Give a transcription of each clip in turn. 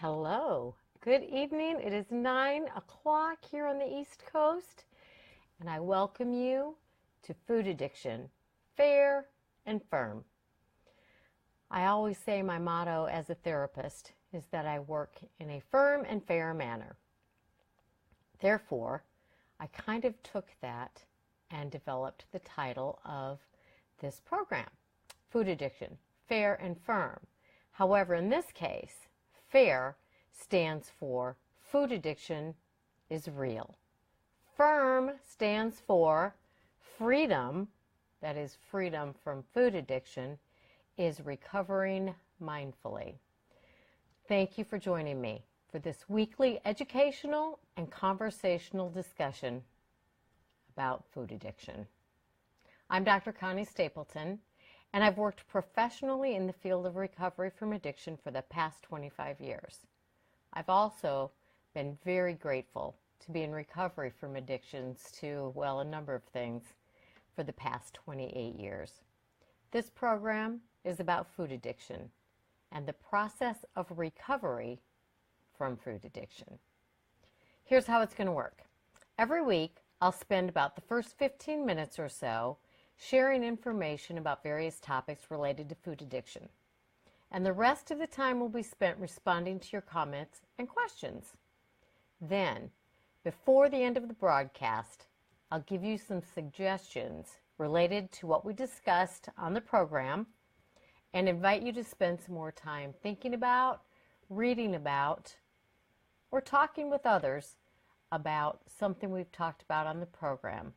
Hello. Good evening. It is 9 o'clock here on the East Coast, and I welcome you to Food Addiction, Fair and Firm. I always say my motto as a therapist is that I work in a firm and fair manner. Therefore, I kind of took that and developed the title of this program, Food Addiction, Fair and Firm. However, in this case, FAIR stands for food addiction is real. FIRM stands for freedom, that is freedom from food addiction, is recovering mindfully. Thank you for joining me for this weekly educational and conversational discussion about food addiction. I'm Dr. Connie Stapleton, and I've worked professionally in the field of recovery from addiction for the past 25 years. I've also been very grateful to be in recovery from addictions to, a number of things for the past 28 years. This program is about food addiction and the process of recovery from food addiction. Here's how it's going to work. Every week, I'll spend about the first 15 minutes or so sharing information about various topics related to food addiction. And the rest of the time will be spent responding to your comments and questions. Then, before the end of the broadcast, I'll give you some suggestions related to what we discussed on the program and invite you to spend some more time thinking about, reading about, or talking with others about something we've talked about on the program.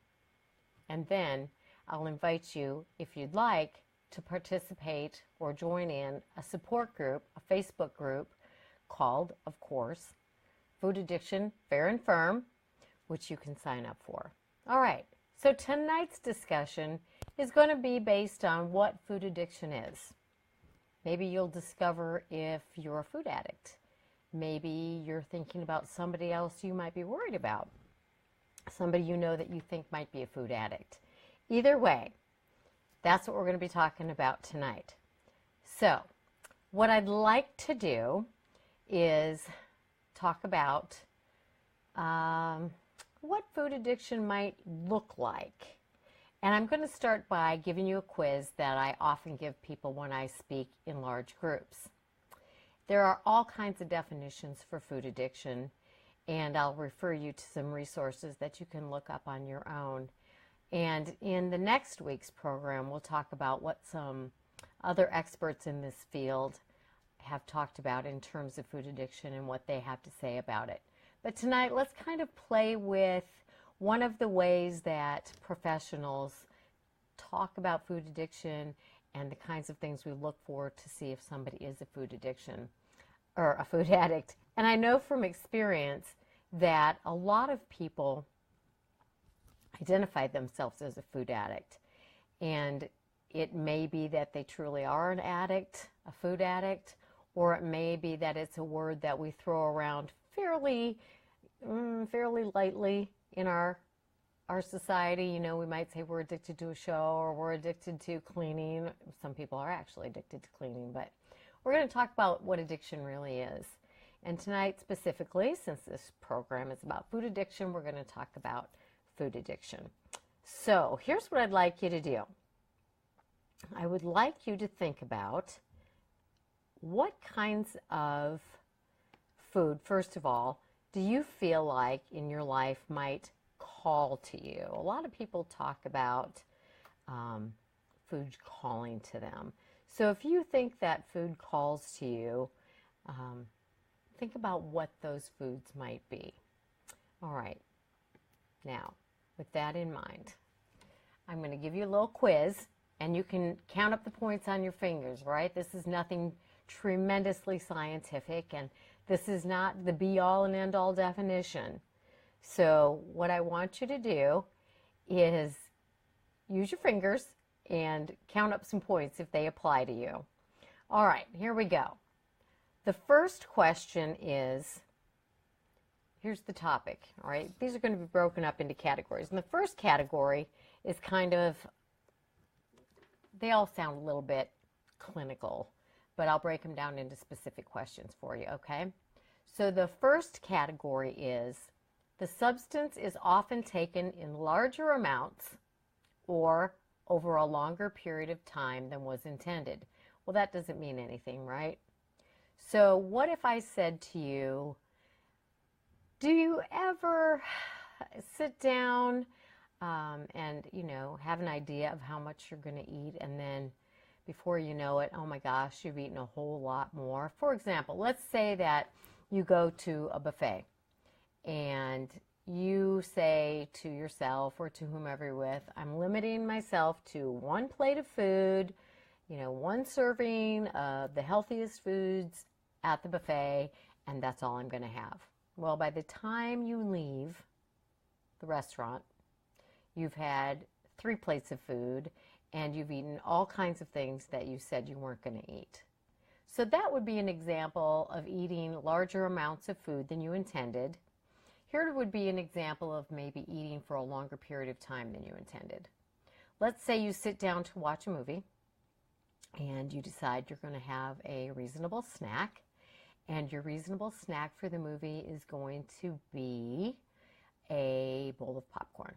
And then I'll invite you, if you'd like, to participate or join in a support group, a Facebook group called, of course, Food Addiction, Fair and Firm, which you can sign up for. All right, so tonight's discussion is going to be based on what food addiction is. Maybe you'll discover if you're a food addict. Maybe you're thinking about somebody else you might be worried about, somebody you know that you think might be a food addict. Either way, that's what we're going to be talking about tonight. So, what I'd like to do is talk about what food addiction might look like. And I'm going to start by giving you a quiz that I often give people when I speak in large groups. There are all kinds of definitions for food addiction, and I'll refer you to some resources that you can look up on your own. And in the next week's program, we'll talk about what some other experts in this field have talked about in terms of food addiction and what they have to say about it. But tonight, let's kind of play with one of the ways that professionals talk about food addiction and the kinds of things we look for to see if somebody is a food addiction or a food addict. And I know from experience that a lot of people identify themselves as a food addict. And it may be that they truly are an addict, a food addict, or it may be that it's a word that we throw around fairly lightly in our society. You know, we might say we're addicted to a show or we're addicted to cleaning. Some people are actually addicted to cleaning, but we're going to talk about what addiction really is. And tonight specifically, since this program is about food addiction, we're going to talk about food addiction. So here's what I'd like you to do. I would like you to think about what kinds of food, first of all, do you feel like in your life might call to you? A lot of people talk about food calling to them. So if you think that food calls to you, think about what those foods might be. All right. Now, with that in mind, I'm going to give you a little quiz, and you can count up the points on your fingers, right? This is nothing tremendously scientific, and this is not the be-all and end-all definition. So what I want you to do is use your fingers and count up some points if they apply to you. All right, here we go. The first question is, here's the topic, all right? These are going to be broken up into categories. And the first category is kind of, they all sound a little bit clinical, but I'll break them down into specific questions for you, okay? So the first category is the substance is often taken in larger amounts or over a longer period of time than was intended. Well, that doesn't mean anything, right? So what if I said to you, do you ever sit down and, have an idea of how much you're going to eat, and then before you know it, oh my gosh, you've eaten a whole lot more? For example, let's say that you go to a buffet and you say to yourself or to whomever you're with, I'm limiting myself to one plate of food, one serving of the healthiest foods at the buffet, and that's all I'm going to have. Well, by the time you leave the restaurant, you've had 3 plates of food and you've eaten all kinds of things that you said you weren't going to eat. So that would be an example of eating larger amounts of food than you intended. Here would be an example of maybe eating for a longer period of time than you intended. Let's say you sit down to watch a movie and you decide you're going to have a reasonable snack, and your reasonable snack for the movie is going to be a bowl of popcorn.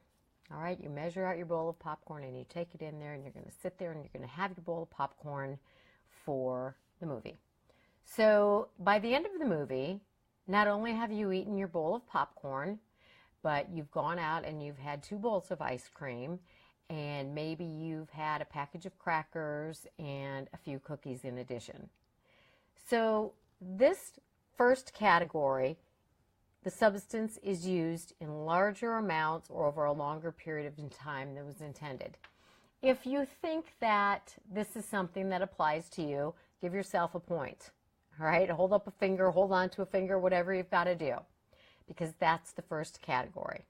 All right, you measure out your bowl of popcorn and you take it in there and you're going to sit there and you're going to have your bowl of popcorn for the movie. So by the end of the movie, not only have you eaten your bowl of popcorn, but you've gone out and you've had 2 bowls of ice cream, and maybe you've had a package of crackers and a few cookies in addition. So this first category, the substance is used in larger amounts or over a longer period of time than was intended. If you think that this is something that applies to you, give yourself a point. All right, hold up a finger, hold on to a finger, whatever you've got to do, because that's the first category.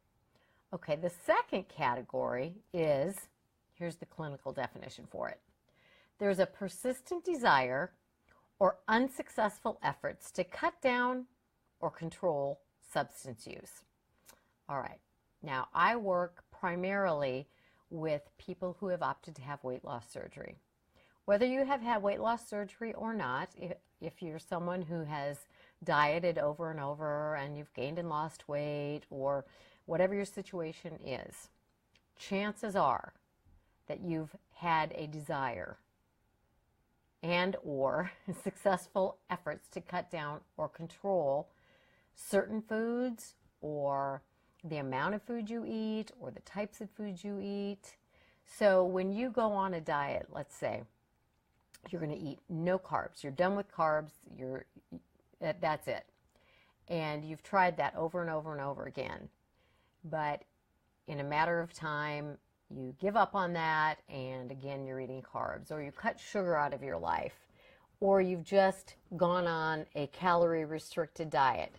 Okay, the second category is, here's the clinical definition for it. There's a persistent desire or unsuccessful efforts to cut down or control substance use. All right, now I work primarily with people who have opted to have weight loss surgery. Whether you have had weight loss surgery or not, if you're someone who has dieted over and over and you've gained and lost weight, or whatever your situation is, chances are that you've had a desire and or successful efforts to cut down or control certain foods, or the amount of food you eat, or the types of foods you eat. So when you go on a diet, let's say you're going to eat no carbs, you're done with carbs, that's it. And you've tried that over and over and over again. But in a matter of time, you give up on that, and again, you're eating carbs, or you cut sugar out of your life, or you've just gone on a calorie-restricted diet.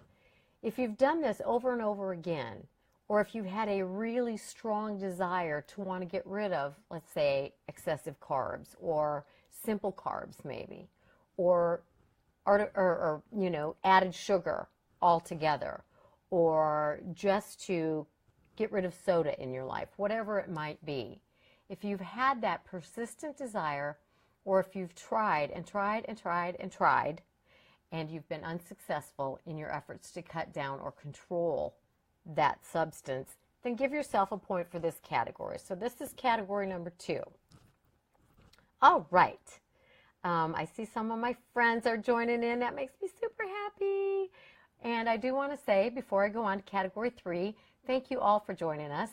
If you've done this over and over again, or if you've had a really strong desire to want to get rid of, let's say, excessive carbs, or simple carbs maybe, or added sugar altogether, or just to get rid of soda in your life, whatever it might be. If you've had that persistent desire, or if you've tried and tried and tried and tried, and you've been unsuccessful in your efforts to cut down or control that substance, then give yourself a point for this category. So this is category number 2. All right. I see some of my friends are joining in. That makes me super happy. And I do want to say, before I go on to category 3, thank you all for joining us.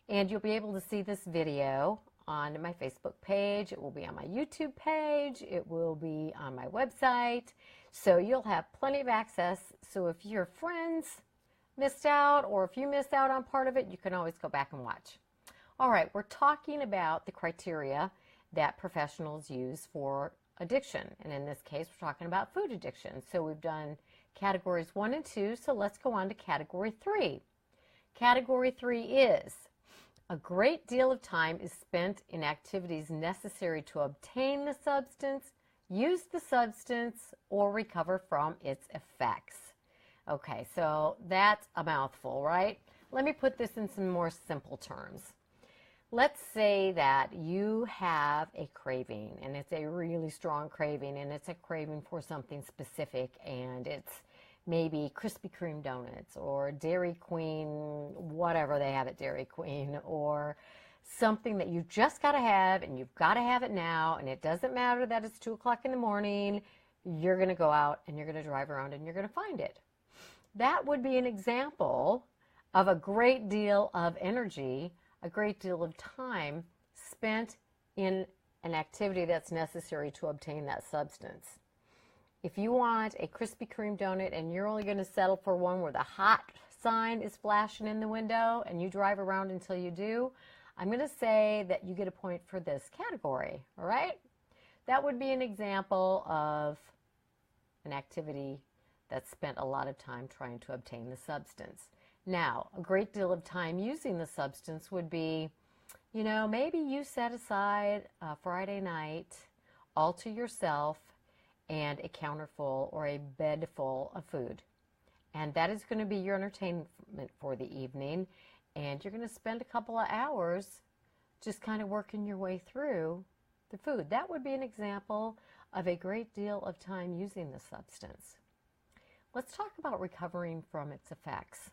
And you'll be able to see this video on my Facebook page. It will be on my YouTube page. It will be on my website. So you'll have plenty of access. So if your friends missed out, or if you missed out on part of it, you can always go back and watch. All right, we're talking about the criteria that professionals use for addiction. And in this case, we're talking about food addiction. So we've done categories 1 and 2. So let's go on to category 3. Category 3 is a great deal of time is spent in activities necessary to obtain the substance, use the substance, or recover from its effects. Okay, so that's a mouthful, right? Let me put this in some more simple terms. Let's say that you have a craving, and it's a really strong craving, and it's a craving for something specific, and it's maybe Krispy Kreme donuts or Dairy Queen, whatever they have at Dairy Queen, or something that you just got to have and you've got to have it now, and it doesn't matter that it's 2 o'clock in the morning, you're going to go out and you're going to drive around and you're going to find it. That would be an example of a great deal of energy, a great deal of time spent in an activity that's necessary to obtain that substance. If you want a Krispy Kreme donut and you're only going to settle for one where the hot sign is flashing in the window and you drive around until you do, I'm going to say that you get a point for this category, all right? That would be an example of an activity that spent a lot of time trying to obtain the substance. Now, a great deal of time using the substance would be, maybe you set aside a Friday night all to yourself and a counter full or a bed full of food. And that is going to be your entertainment for the evening. And you're going to spend a couple of hours just kind of working your way through the food. That would be an example of a great deal of time using the substance. Let's talk about recovering from its effects.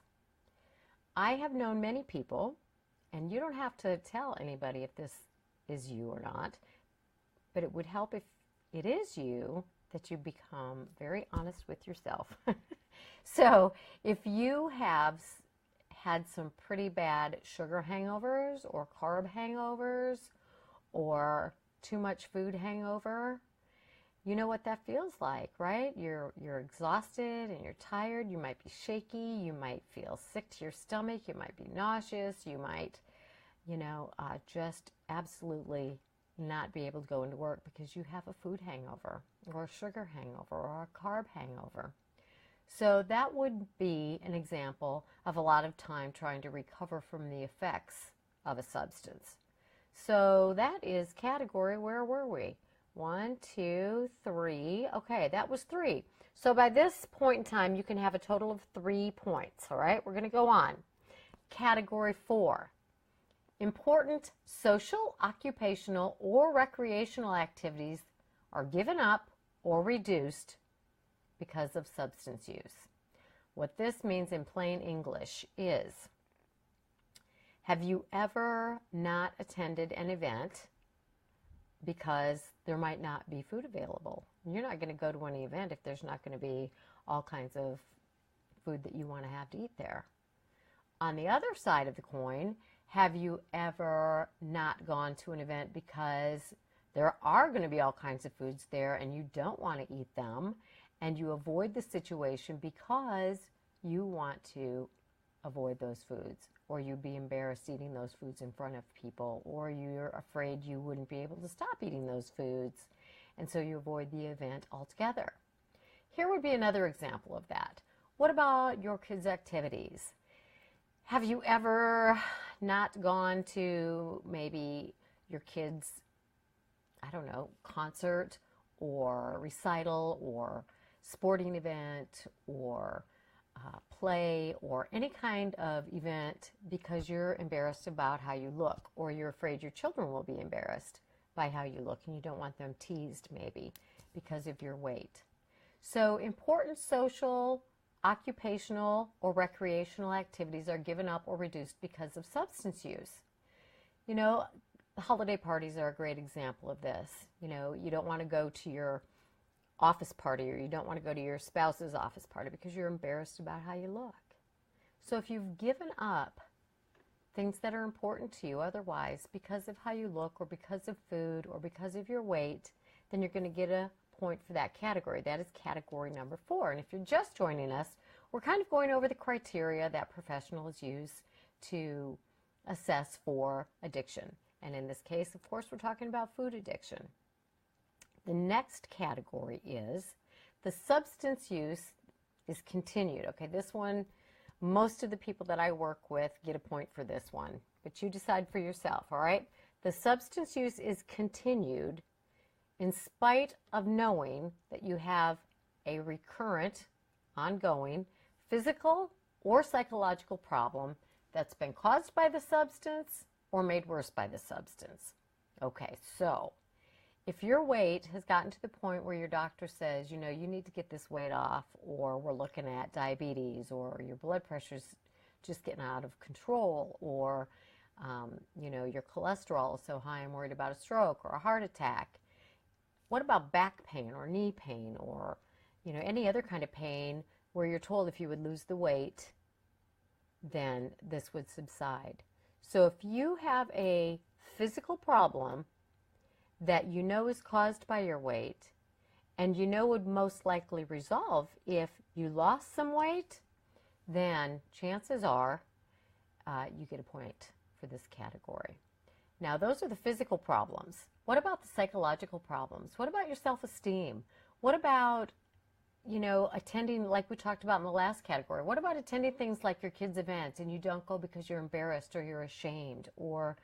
I have known many people, and you don't have to tell anybody if this is you or not, but it would help if it is you that you become very honest with yourself. So if you have had some pretty bad sugar hangovers or carb hangovers or too much food hangover, you know what that feels like, right? You're exhausted and you're tired. You might be shaky. You might feel sick to your stomach. You might be nauseous. You might, just absolutely not be able to go into work because you have a food hangover or a sugar hangover or a carb hangover. So that would be an example of a lot of time trying to recover from the effects of a substance. So that is category, where were we? 1, 2, 3. Okay, that was 3. So by this point in time, you can have a total of 3 points, all right? We're going to go on. Category 4. Important social, occupational, or recreational activities are given up or reduced because of substance use. What this means in plain English is, have you ever not attended an event because there might not be food available? You're not going to go to any event if there's not going to be all kinds of food that you want to have to eat there. On the other side of the coin, have you ever not gone to an event because there are going to be all kinds of foods there and you don't want to eat them, and you avoid the situation because you want to avoid those foods, or you'd be embarrassed eating those foods in front of people, or you're afraid you wouldn't be able to stop eating those foods, and so you avoid the event altogether. Here would be another example of that. What about your kids' activities? Have you ever not gone to maybe your kids' concert or recital or sporting event or play or any kind of event because you're embarrassed about how you look, or you're afraid your children will be embarrassed by how you look and you don't want them teased maybe because of your weight? So important social, occupational, or recreational activities are given up or reduced because of substance use. The holiday parties are a great example of this. You don't want to go to your office party, or you don't want to go to your spouse's office party because you're embarrassed about how you look. So if you've given up things that are important to you otherwise because of how you look or because of food or because of your weight, then you're going to get a point for that category. That is category number 4. And if you're just joining us, we're kind of going over the criteria that professionals use to assess for addiction. And in this case, of course, we're talking about food addiction. The next category is the substance use is continued. Okay, this one, most of the people that I work with get a point for this one, but you decide for yourself, all right? The substance use is continued in spite of knowing that you have a recurrent, ongoing, physical or psychological problem that's been caused by the substance or made worse by the substance. Okay, so if your weight has gotten to the point where your doctor says, you know, you need to get this weight off, or we're looking at diabetes, or your blood pressure's just getting out of control, or, you know, your cholesterol is so high I'm worried about a stroke or a heart attack. What about back pain or knee pain or, you know, any other kind of pain where you're told if you would lose the weight, then this would subside? So if you have a physical problem that you know is caused by your weight, and you know would most likely resolve if you lost some weight, then chances are you get a point for this category. Now, those are the physical problems. What about the psychological problems? What about your self-esteem? What about, you know, attending, like we talked about in the last category? What about attending things like your kids' events and you don't go because you're embarrassed or you're ashamed, or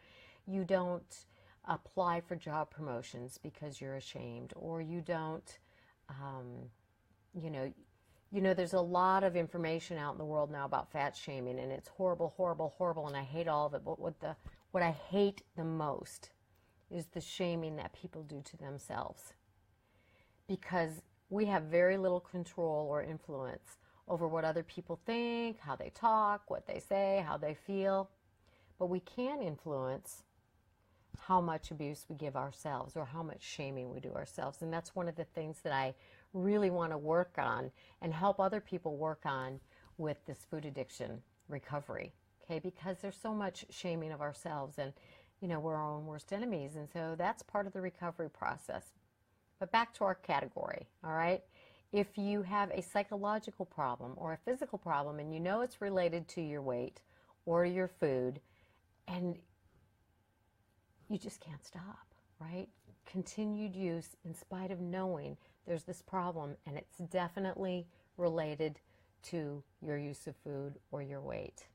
you don't apply for job promotions because you're ashamed, or you don't, you know, there's a lot of information out in the world now about fat shaming, and it's horrible, horrible, horrible, and I hate all of it. But what I hate the most is the shaming that people do to themselves, because we have very little control or influence over what other people think, how they talk, what they say, how they feel, but we can influence how much abuse we give ourselves or how much shaming we do ourselves. And that's one of the things that I really want to work on and help other people work on with this food addiction recovery, okay? Because there's so much shaming of ourselves, and, you know, we're our own worst enemies. And so that's part of the recovery process. But back to our category, all right? If you have a psychological problem or a physical problem and you know it's related to your weight or your food, and you just can't stop, right? Continued use in spite of knowing there's this problem, and it's definitely related to your use of food or your weight.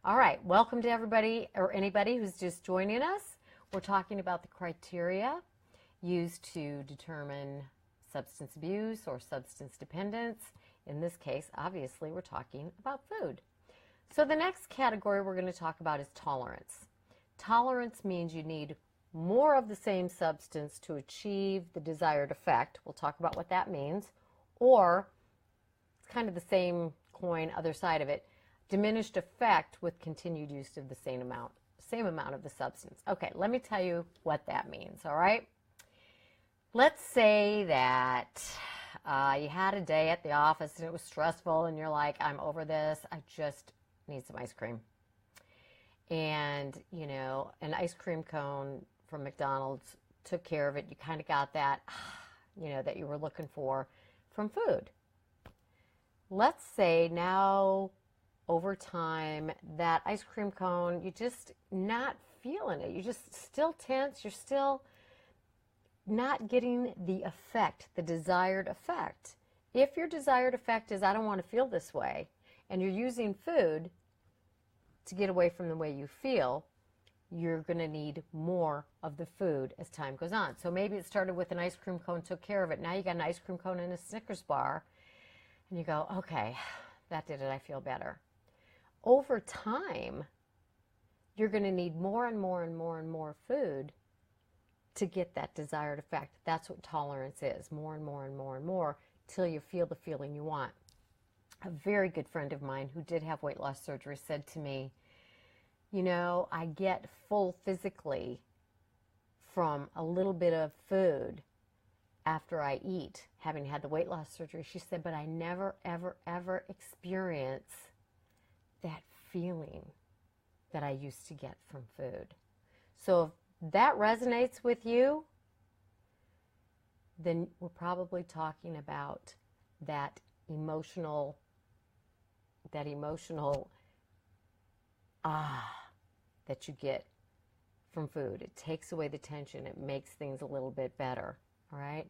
All right, welcome to everybody or anybody who's just joining us. We're talking about the criteria used to determine substance abuse or substance dependence. In this case, obviously, we're talking about food. So the next category we're going to talk about is tolerance. Tolerance means you need more of the same substance to achieve the desired effect. We'll talk about what that means. Or, it's kind of the same coin, other side of it, diminished effect with continued use of the same amount of the substance. Okay, let me tell you what that means, all right? Let's say that you had a day at the office and it was stressful and you're like, I'm over this, I just need some ice cream. And, you know, an ice cream cone from McDonald's took care of it. You kind of got that, you know, that you were looking for from food. Let's say now, over time, that ice cream cone, you're just not feeling it. You're just still tense. You're still not getting the effect, the desired effect. If your desired effect is, I don't want to feel this way, and you're using food to get away from the way you feel, you're going to need more of the food as time goes on. So maybe it started with an ice cream cone, took care of it. Now you got an ice cream cone and a Snickers bar, and you go, okay, that did it, I feel better. Over time, you're going to need more and more and more and more food to get that desired effect. That's what tolerance is, more and more and more and more, till you feel the feeling you want. A very good friend of mine who did have weight loss surgery said to me, you know, I get full physically from a little bit of food after I eat, having had the weight loss surgery. She said, but I never, ever, ever experience that feeling that I used to get from food. So if that resonates with you, then we're probably talking about that emotional that you get from food. It takes away the tension. It makes things a little bit better, all right?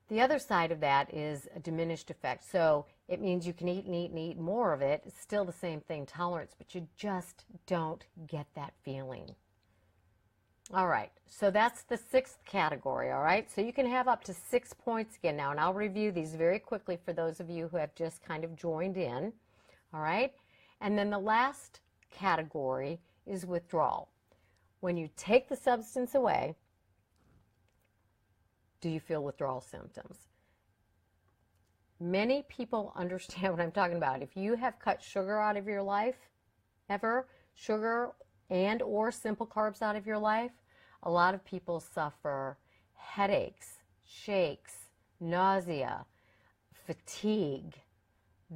The other side of that is a diminished effect. So it means you can eat and eat and eat more of it. It's still the same thing, tolerance, but you just don't get that feeling. All right, so that's the sixth category, all right? So you can have up to 6 points again now, and I'll review these very quickly for those of you who have just kind of joined in, all right? And then the last category is withdrawal. When you take the substance away, do you feel withdrawal symptoms? Many people understand what I'm talking about. If you have cut sugar out of your life, ever, sugar and or simple carbs out of your life, a lot of people suffer headaches, shakes, nausea, fatigue.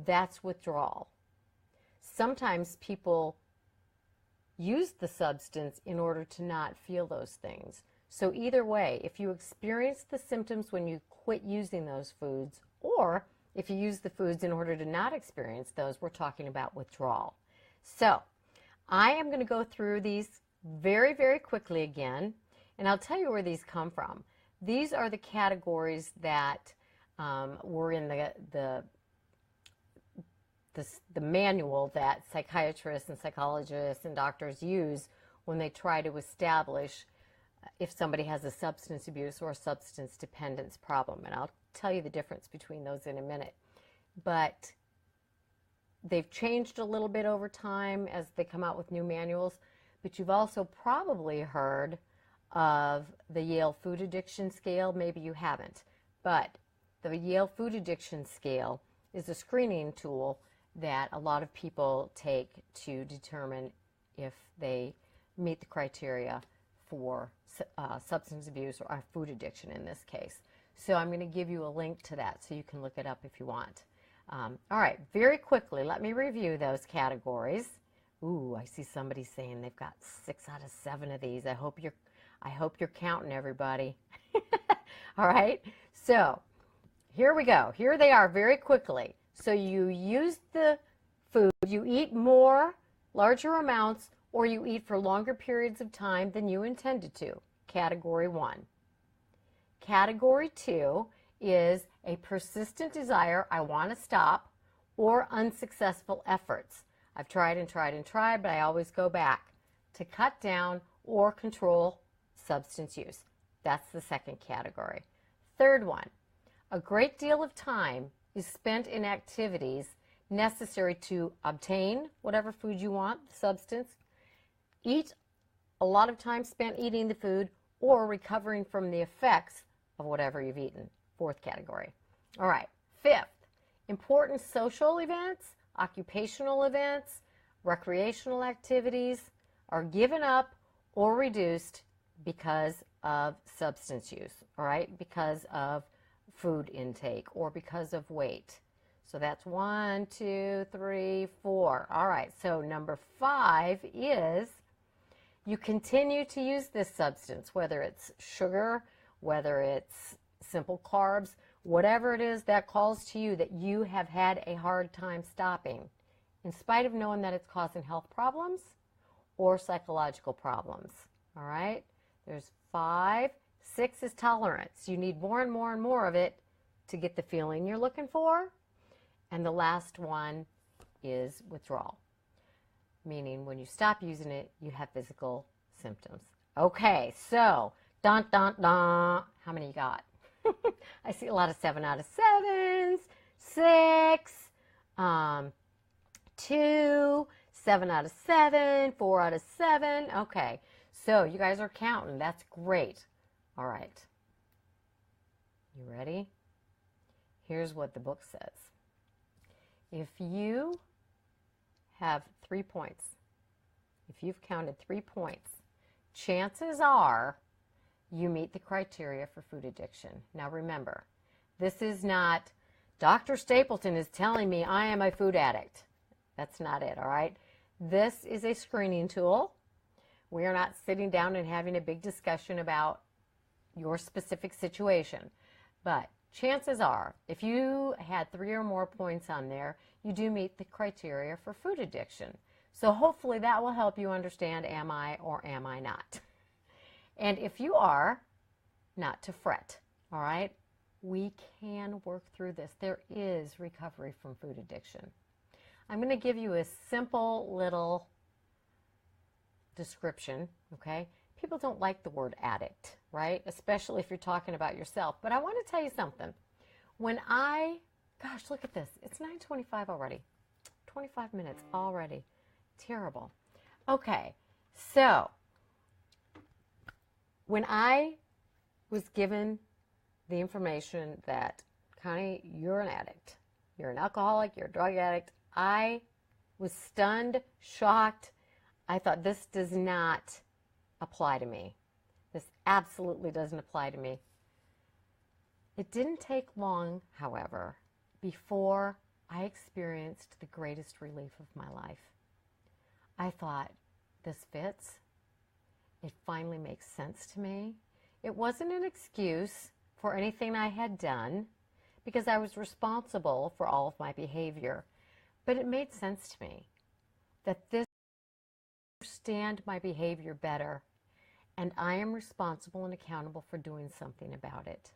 That's withdrawal. Sometimes people use the substance in order to not feel those things. So either way, if you experience the symptoms when you quit using those foods, or if you use the foods in order to not experience those, we're talking about withdrawal. So I am going to go through these very, very quickly again, and I'll tell you where these come from. These are the categories that were in the manual that psychiatrists and psychologists and doctors use when they try to establish if somebody has a substance abuse or a substance dependence problem. And I'll tell you the difference between those in a minute. But they've changed a little bit over time as they come out with new manuals. But you've also probably heard of the Yale Food Addiction Scale. Maybe you haven't. But the Yale Food Addiction Scale is a screening tool that a lot of people take to determine if they meet the criteria for substance abuse or food addiction in this case. So I'm going to give you a link to that so you can look it up if you want. All right, very quickly, let me review those categories. Ooh, I see somebody saying they've got 6 out of 7 of these. I hope you're counting, everybody. All right, so here we go. Here they are very quickly. So you use the food, you eat more, larger amounts, or you eat for longer periods of time than you intended to. Category 1. Category 2 is a persistent desire, I want to stop, or unsuccessful efforts. I've tried and tried and tried, but I always go back to cut down or control substance use. That's the second category. Third one, a great deal of time is spent in activities necessary to obtain whatever food you want, the substance, eat a lot of time spent eating the food, or recovering from the effects of whatever you've eaten. Fourth category. All right, fifth, important social events, occupational events, recreational activities are given up or reduced because of substance use, all right, because of food intake or because of weight. So that's 1, 2, 3, 4. All right, so number 5 is you continue to use this substance, whether it's sugar, whether it's simple carbs, whatever it is that calls to you that you have had a hard time stopping, in spite of knowing that it's causing health problems or psychological problems. All right, there's 5. 6 is tolerance. You need more and more and more of it to get the feeling you're looking for. And the last one is withdrawal, meaning when you stop using it, you have physical symptoms. Okay, so, dun, dun, dun. How many you got? I see a lot of 7 out of 7s, 6, 2, 7 out of 7, 4 out of 7. Okay, so you guys are counting. That's great. All right. You ready? Here's what the book says. If you have 3 points, if you've counted 3 points, chances are you meet the criteria for food addiction. Now remember, this is not, Dr. Stapleton is telling me I am a food addict. That's not it, all right? This is a screening tool. We are not sitting down and having a big discussion about your specific situation. But chances are, if you had 3 or more points on there, you do meet the criteria for food addiction. So hopefully that will help you understand, am I or am I not? And if you are, not to fret, all right? We can work through this. There is recovery from food addiction. I'm going to give you a simple little description, okay? People don't like the word addict, right? Especially if you're talking about yourself. But I want to tell you something. Gosh, look at this. It's 9:25 already. 25 minutes already. Terrible. Okay, so when I was given the information that, Connie, you're an addict. You're an alcoholic, you're a drug addict. I was stunned, shocked. I thought, this does not apply to me. This absolutely doesn't apply to me. It didn't take long, however, before I experienced the greatest relief of my life. I thought, this fits. It finally makes sense to me. It wasn't an excuse for anything I had done, because I was responsible for all of my behavior. But it made sense to me that this understand my behavior better, and I am responsible and accountable for doing something about it.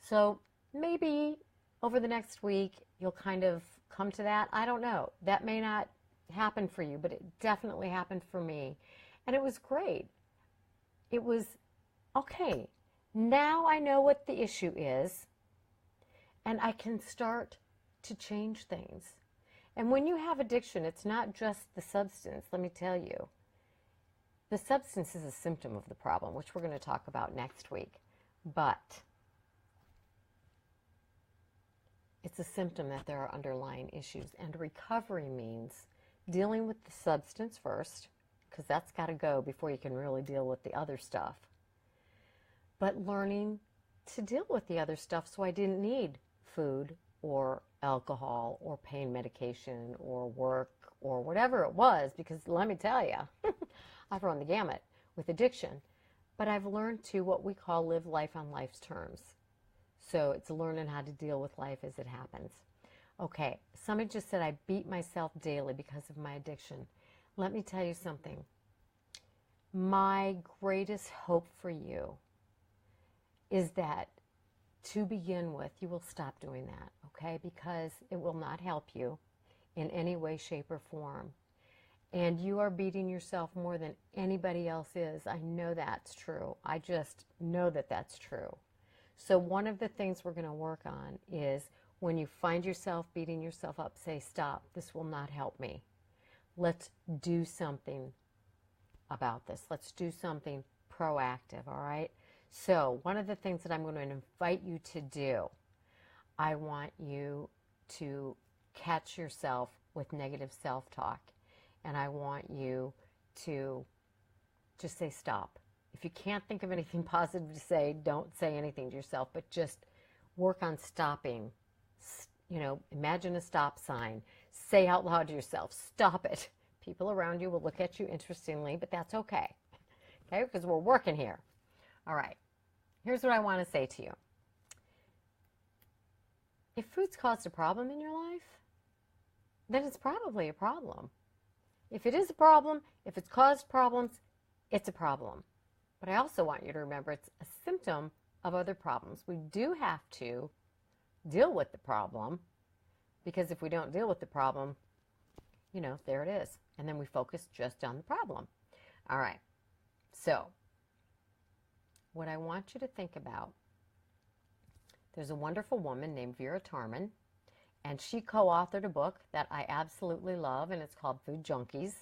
So maybe over the next week you'll kind of come to that. I don't know. That may not happen for you, but it definitely happened for me. And it was great. It was, okay, now I know what the issue is, and I can start to change things. And when you have addiction, it's not just the substance, let me tell you. The substance is a symptom of the problem, which we're going to talk about next week. But it's a symptom that there are underlying issues. And recovery means dealing with the substance first, because that's got to go before you can really deal with the other stuff. But learning to deal with the other stuff so I didn't need food or alcohol or pain medication or work or whatever it was, because let me tell you, I've run the gamut with addiction. But I've learned to what we call live life on life's terms. So it's learning how to deal with life as it happens. Okay, somebody just said I beat myself daily because of my addiction. Let me tell you something. My greatest hope for you is that to begin with, you will stop doing that, okay? Because it will not help you in any way, shape, or form. And you are beating yourself more than anybody else is. I know that's true. I just know that that's true. So one of the things we're going to work on is when you find yourself beating yourself up, say, stop, this will not help me. Let's do something about this. Let's do something proactive, all right? So one of the things that I'm going to invite you to do, I want you to catch yourself with negative self-talk. And I want you to just say stop. If you can't think of anything positive to say, don't say anything to yourself, but just work on stopping. You know, imagine a stop sign. Say out loud to yourself, stop it. People around you will look at you interestingly, but that's okay. Okay, because we're working here. All right, here's what I want to say to you. If food's caused a problem in your life, then it's probably a problem. If it is a problem, if it's caused problems, it's a problem. But I also want you to remember it's a symptom of other problems. We do have to deal with the problem, because if we don't deal with the problem, you know, there it is. And then we focus just on the problem. All right. So what I want you to think about, there's a wonderful woman named Vera Tarman, and she co-authored a book that I absolutely love, and it's called Food Junkies.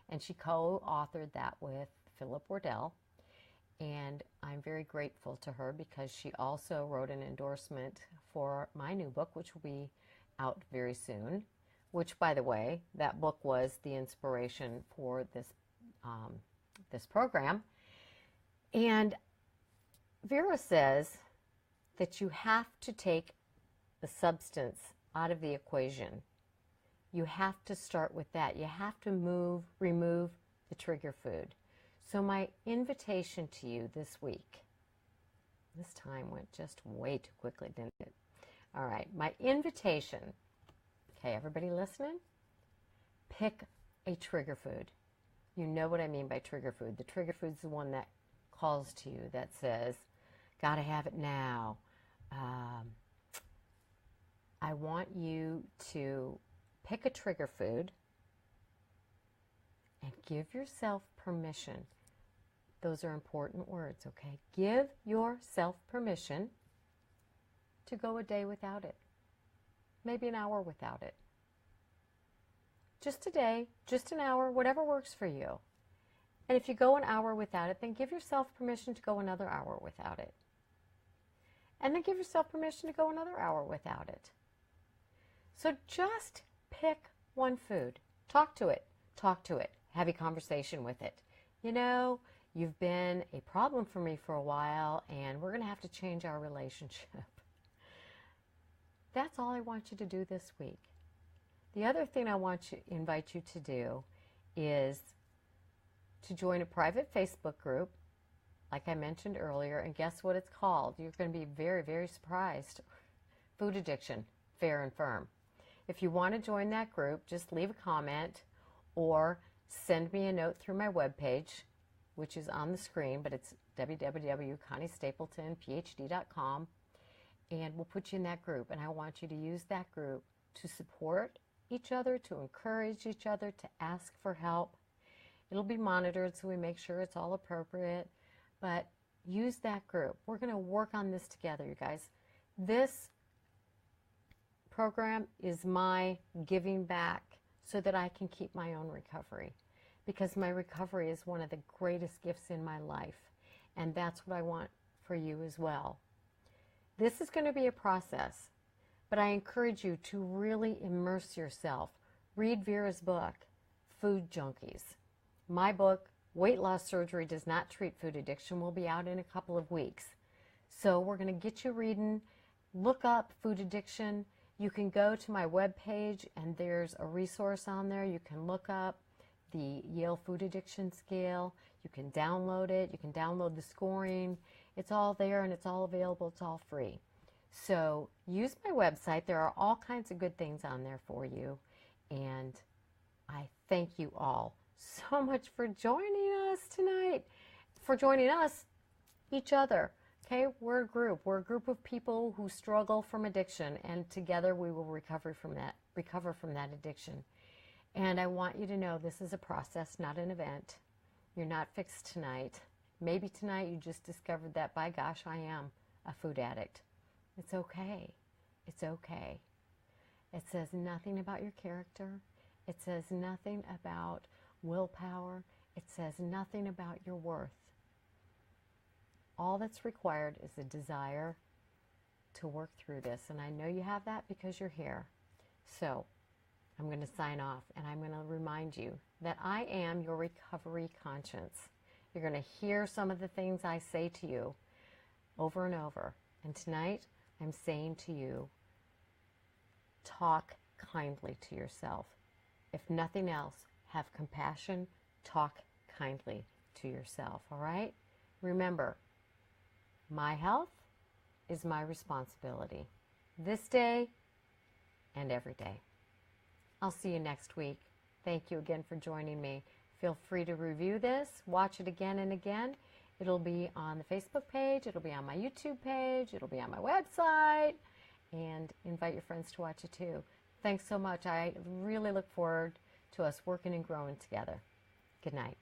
And she co-authored that with Philip Wardell. And I'm very grateful to her because she also wrote an endorsement for my new book, which will be out very soon. Which, by the way, that book was the inspiration for this program. And Vera says that you have to take the substance out of the equation. You have to start with that. You have to remove the trigger food. So my invitation to you this week, this time went just way too quickly, didn't it? All right, my invitation, okay, everybody listening? Pick a trigger food. You know what I mean by trigger food. The trigger food is the one that calls to you, that says, gotta have it now. I want you to pick a trigger food and give yourself permission. Those are important words, okay? Give yourself permission to go a day without it. Maybe an hour without it. Just a day, just an hour, whatever works for you. And if you go an hour without it, then give yourself permission to go another hour without it. And then give yourself permission to go another hour without it. So just pick one food. Talk to it. Talk to it. Have a conversation with it. You know, you've been a problem for me for a while, and we're going to have to change our relationship. That's all I want you to do this week. The other thing I want to invite you to do is to join a private Facebook group, like I mentioned earlier, and guess what it's called? You're going to be very, very surprised. Food Addiction, Fair and Firm. If you want to join that group, just leave a comment or send me a note through my webpage, which is on the screen, but it's www.conniestapletonphd.com, and we'll put you in that group. And I want you to use that group to support each other, to encourage each other, to ask for help. It'll be monitored, so we make sure it's all appropriate, but use that group. We're going to work on this together, you guys. This program is my giving back so that I can keep my own recovery, because my recovery is one of the greatest gifts in my life, and that's what I want for you as well. This is going to be a process, but I encourage you to really immerse yourself. Read Vera's book, Food Junkies. My book, Weight Loss Surgery Does Not Treat Food Addiction, will be out in a couple of weeks. So we're going to get you reading. Look up food addiction. You can go to my webpage, and there's a resource on there. You can look up the Yale Food Addiction Scale. You can download it. You can download the scoring. It's all there, and it's all available. It's all free. So use my website. There are all kinds of good things on there for you. And I thank you all so much for joining us tonight, for joining us, each other. Okay, we're a group. We're a group of people who struggle from addiction, and together we will recover from that addiction. And I want you to know this is a process, not an event. You're not fixed tonight. Maybe tonight you just discovered that, by gosh, I am a food addict. It's okay. It's okay. It says nothing about your character. It says nothing about willpower. It says nothing about your worth. All that's required is a desire to work through this. And I know you have that because you're here. So I'm going to sign off, and I'm going to remind you that I am your recovery conscience. You're going to hear some of the things I say to you over and over. And tonight I'm saying to you, talk kindly to yourself. If nothing else, have compassion. Talk kindly to yourself, all right? Remember, my health is my responsibility, this day and every day. I'll see you next week. Thank you again for joining me. Feel free to review this, watch it again and again. It'll be on the Facebook page, it'll be on my YouTube page, it'll be on my website, and invite your friends to watch it too. Thanks so much. I really look forward to us working and growing together. Good night.